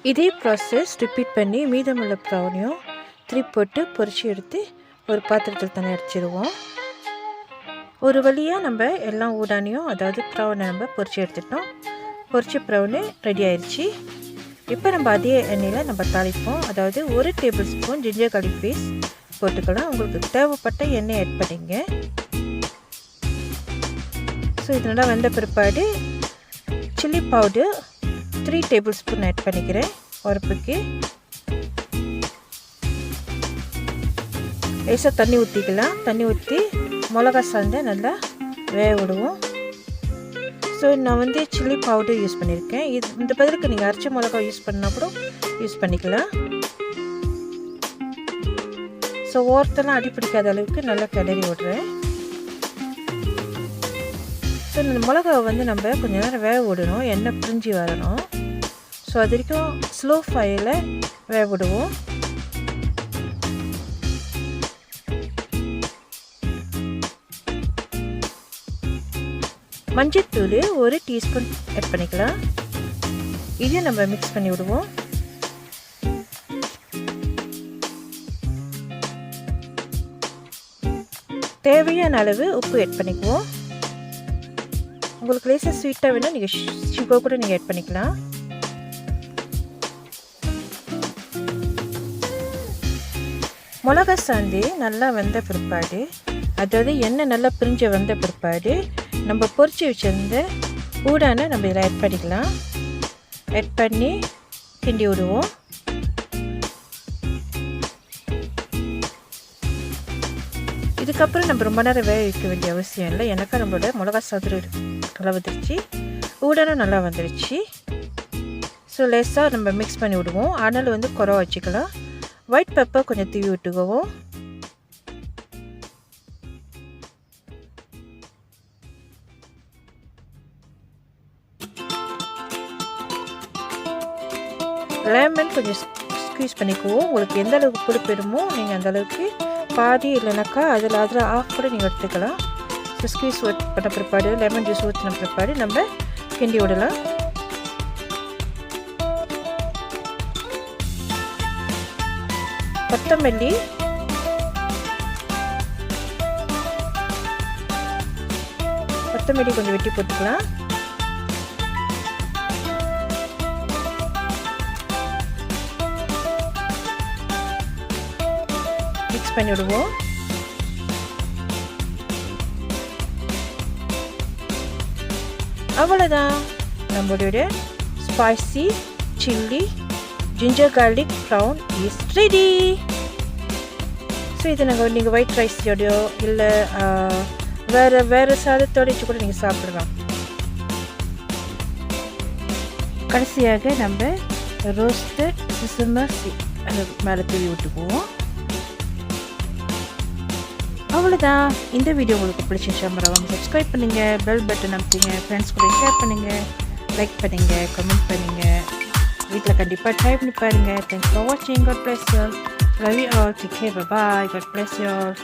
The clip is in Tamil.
இதே ப்ராசஸ் ரிப்பீட் பண்ணி மீதமுள்ள ப்ரௌனையும் திருப்பி போட்டு பொரிச்சு எடுத்து ஒரு பாத்திரத்தில் தண்ணி அடிச்சிடுவோம். ஒரு வழியாக நம்ம எல்லாம் ஊடானியும் அதாவது ப்ரௌனை நம்ம பொரிச்சு எடுத்துட்டோம். பொரிச்ச ப்ரௌனு ரெடி ஆயிடுச்சு. இப்போ நம்ம அதே எண்ணெயில் நம்ம தாளிப்போம். அதாவது 1 tablespoon ginger garlic paste போட்டுக்கலாம். உங்களுக்கு தேவைப்பட்ட எண்ணெய் ஆட் பண்ணிங்க. ஸோ இதனால் வந்த பிற்பாடு chilli powder 3 tablespoon add பண்ணிக்கிறேன். உரப்புக்கு லேசாக தண்ணி ஊற்றிக்கலாம். தண்ணி ஊற்றி மிளகா சாந்தை நல்லா வேக விடுவோம். ஸோ நான் சில்லி பவுடர் யூஸ் பண்ணியிருக்கேன். இந்த பதிலுக்கு நீங்கள் அரைச்ச மிளகா யூஸ் பண்ணால் கூட யூஸ் பண்ணிக்கலாம். ஸோ ஓரத்தெல்லாம் அடி பிடிக்காத அளவுக்கு நல்லா கிளறி விடுறேன். ஸோ இந்த மிளகாவை நம்ம கொஞ்சம் நேரம் வேக விடணும், எண்ணெய் பிரிஞ்சு வரணும். ஸோ அது வரைக்கும் ஸ்லோ ஃபயரில் வேக விடுவோம். மஞ்சத்தூள் 1 டீஸ்பூன் ஆட் பண்ணிக்கலாம். இதையும் நம்ம மிக்ஸ் பண்ணி விடுவோம். தேவையான அளவு உப்பு ஆட் பண்ணிக்குவோம். உங்களுக்கு லேசாக ஸ்வீட்டாக வேணால் நீங்கள் சுகர் கூட நீங்கள் ஆட் பண்ணிக்கலாம். மிளகா சாந்து நல்லா வெந்த பிற்பாடு, அதாவது எண்ணெய் நல்லா பிரிஞ்சு வந்த பிற்பாடு நம்ம பொரிச்சு வச்சிருந்த ஊடான நம்ம இதில் ஆட் பண்ணிக்கலாம். ஆட் பண்ணி கிண்டி விடுவோம். இதுக்கப்புறம் நம்ம ரொம்ப நேரம் வேக வைக்க வேண்டிய அவசியம் இல்லை. எனக்கு நம்மளோட மிளகா சாதம் நல்லா வந்துருச்சு, ஊடானும் நல்லா வந்துருச்சு. ஸோ லேசாக நம்ம மிக்ஸ் பண்ணி விடுவோம். ஆனால் குறை வச்சுக்கலாம். ஒயிட் பெப்பர் கொஞ்சம் தூவி விட்டுக்குவோம். லெமன் கொஞ்சம் ஸ்க்வீஸ் பண்ணிக்குவோம். உங்களுக்கு எந்த அளவுக்கு பிடிப்பிடுமோ நீங்கள் அந்த அளவுக்கு பாதி இல்லைனாக்கா அதில் ஆஃப் கூட நீங்கள் எடுத்துக்கலாம். ஸோ ஸ்க்வீஸ் பண்ண பிற்பாடு லெமன் ஜூஸ் ஊற்றின பிற்பாடு நம்ம கிண்டி விடலாம். கொத்தமல்லி கொஞ்சம் வெட்டி போட்டுக்கலாம். மிக்ஸ் பண்ணி விடுவோம். அவ்வளோதான், நம்மளுடைய spicy chilli ginger garlic brown is ready. So இதை நீங்கள் ஒயிட் ரைஸோடையோ இல்லை வேறு சாதத்தோடையும் கூட நீங்கள் சாப்பிடலாம். கடைசியாக நம்ம ரோஸ்டட் சிசம மேலே தூவி விட்டுக்குவோம். அவ்வளோதான். இந்த வீடியோ உங்களுக்கு பிடிச்சிருச்சா மறக்காம சப்ஸ்கிரைப் பண்ணுங்கள், பெல் பட்டன் அமுத்துங்க, ஃப்ரெண்ட்ஸ் கூட ஷேர் பண்ணுங்கள், லைக் பண்ணுங்கள், கமெண்ட் பண்ணுங்கள். வீட்டில் கண்டிப்பாக ட்ரை பண்ணி பாருங்கள். தேங்க்ஸ் ஃபார் வாட்சிங். God bless you all. Love you all. Take care. Bye bye. God bless you all.